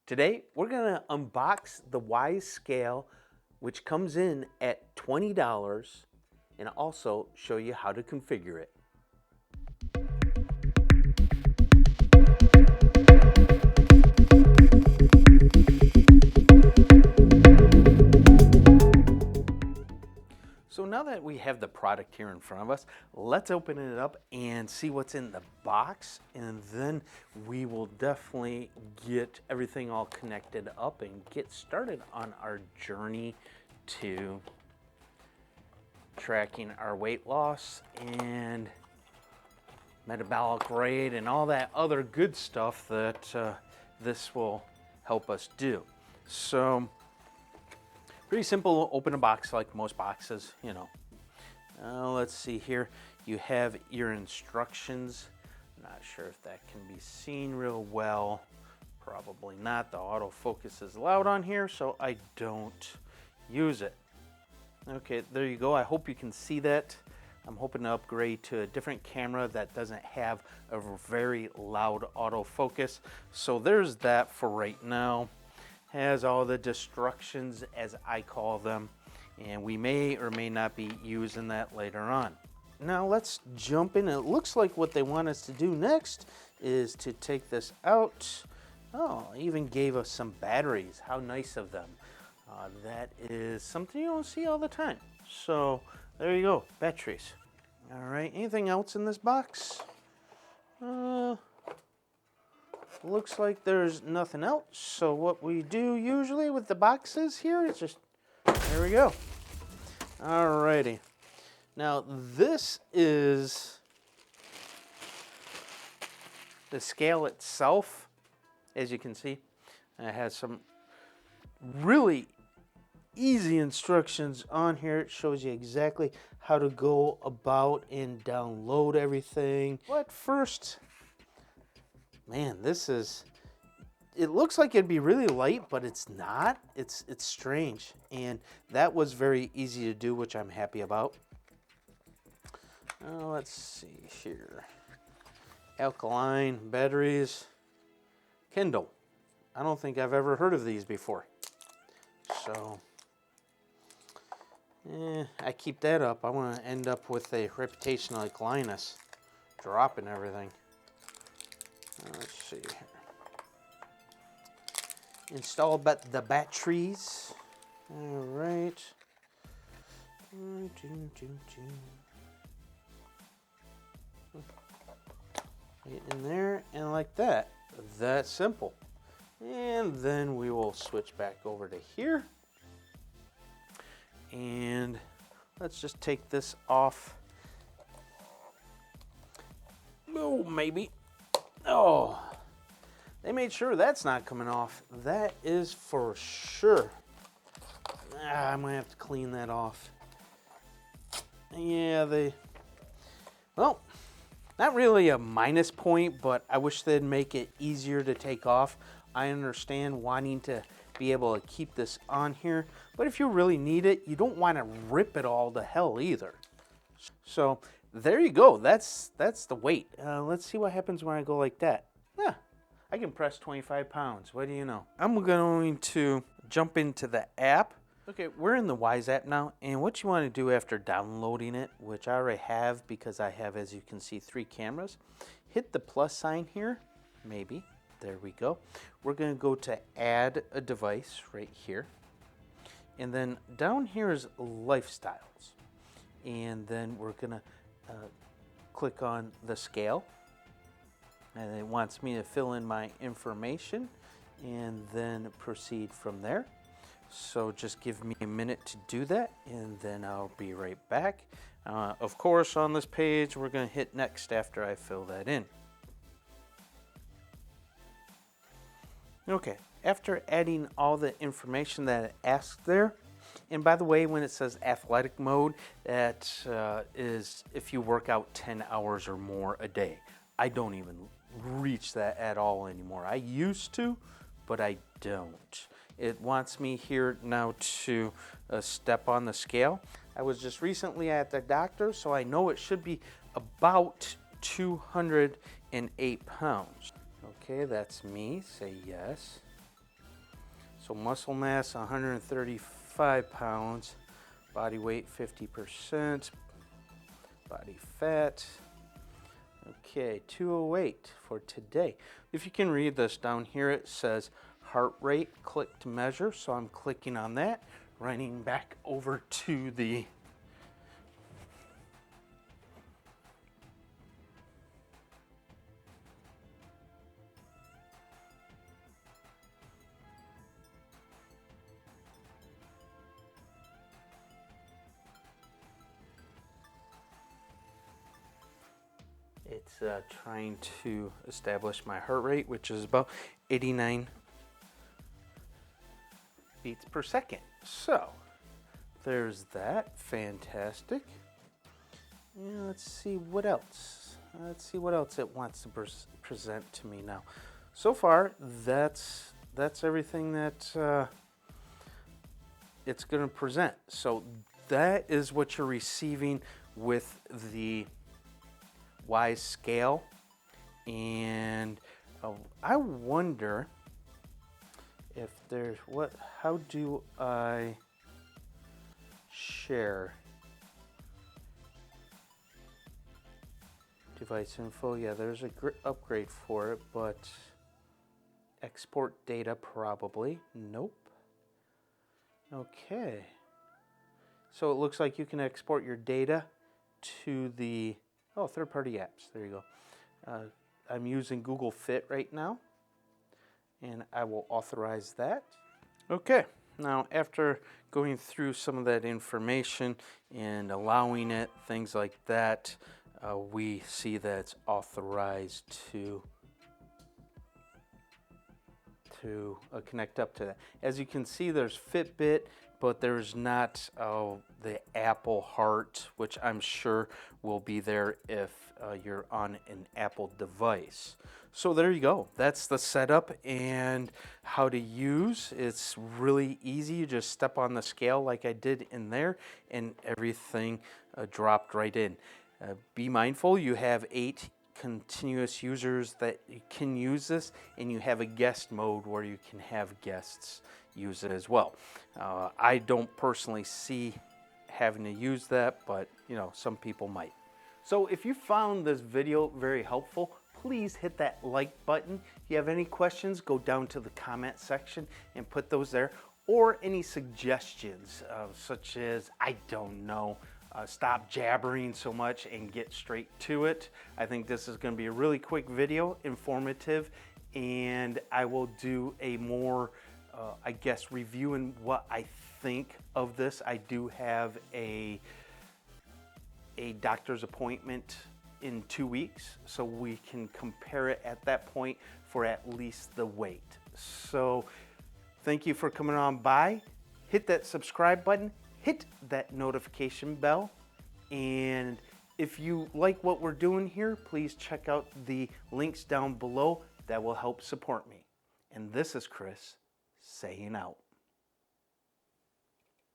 Today, we're gonna unbox the Wyze Scale, which comes in at $20, and also show you how to configure it. So now that we have the product here in front of us, let's open it up and see what's in the box, and then we will definitely get everything all connected up and get started on our journey to tracking our weight loss and metabolic rate and all that other good stuff that this will help us do. So pretty simple, open a box like most boxes, you know. Let's see here. You have your instructions. Not sure if that can be seen real well. Probably not. The autofocus is loud on here, so I don't use it. Okay, there you go. I hope you can see that. I'm hoping to upgrade to a different camera that doesn't have a very loud autofocus. So there's that for right now. Has all the destructions, as I call them, and we may or may not be using that later on. Now let's jump in. It looks like what they want us to do next is to take this out. Oh, even gave us some batteries. How nice of them. That is something you don't see all the time. So there you go, batteries. All right, anything else in this box? Looks like there's nothing else. So what we do usually with the boxes here is just, there we go. Alrighty. Now this is the scale itself. As you can see, it has some really easy instructions on here. It shows you exactly how to go about and download everything. But first, man, this is, it looks like it'd be really light, but it's not. It's strange. And that was very easy to do, which I'm happy about. Let's see here. Alkaline batteries. Kindle. I don't think I've ever heard of these before. So, I keep that up. I want to end up with a reputation like Linus, dropping everything. Let's see here. Install the batteries. All right. Get in there and like that. That's simple. And then we will switch back over to here. And let's just take this off. Oh, maybe. Oh, they made sure that's not coming off. That is for sure. I'm gonna have to clean that off. Yeah, well, not really a minus point, but I wish they'd make it easier to take off. I understand wanting to be able to keep this on here, but if you really need it, you don't want to rip it all to hell either. So there you go. That's the weight. Let's see what happens when I go like that. Yeah, I can press 25 pounds. What do you know? I'm going to jump into the app. Okay, we're in the Wyze app now, and what you want to do after downloading it, which I already have because I have, as you can see, 3 cameras, hit the plus sign here, maybe. There we go. We're going to go to add a device right here. And then down here is lifestyles. And then we're going to click on the scale. And it wants me to fill in my information and then proceed from there. So just give me a minute to do that and then I'll be right back. Of course, on this page, we're going to hit next after I fill that in. Okay, after adding all the information that it asks there, and by the way, when it says athletic mode, that is if you work out 10 hours or more a day. I don't even reach that at all anymore. I used to, but I don't. It wants me here now to step on the scale. I was just recently at the doctor, so I know it should be about 208 pounds. Okay, that's me. Say yes. So muscle mass 135 pounds, body weight 50%, body fat. Okay, 208 for today. If you can read this down here, it says heart rate, click to measure. So I'm clicking on that, running back over to the It's trying to establish my heart rate, which is about 89 beats per second. So there's that. Fantastic. And let's see what else. Let's see what else it wants to present to me now. So far, that's everything that it's going to present. So that is what you're receiving with the Wyze Scale. And I wonder if there's how do I share device info? Yeah, there's a upgrade for it, but export data probably. Nope. Okay. So it looks like you can export your data to the third-party apps. There you go. I'm using Google Fit right now, and I will authorize that. Okay, now after going through some of that information and allowing it, things like that, we see that it's authorized to connect up to that. As you can see, there's Fitbit, but there's not the Apple Heart, which I'm sure will be there if you're on an Apple device. So there you go. That's the setup and how to use. It's really easy. You just step on the scale like I did in there, and everything dropped right in. Be mindful, you have 8 continuous users that can use this, and you have a guest mode where you can have guests use it as well. I don't personally see having to use that, but some people might. So if you found this video very helpful, please hit that like button. If you have any questions, go down to the comment section and put those there, or any suggestions, such as, I don't know, stop jabbering so much and get straight to it. I think this is going to be a really quick video, informative, and I will do a more, I guess, reviewing what I think of this. I do have a doctor's appointment in 2 weeks, so we can compare it at that point for at least the weight. So thank you for coming on by. Hit that subscribe button. Hit that notification bell, and if you like what we're doing here, please check out the links down below that will help support me. And this is Chris saying out.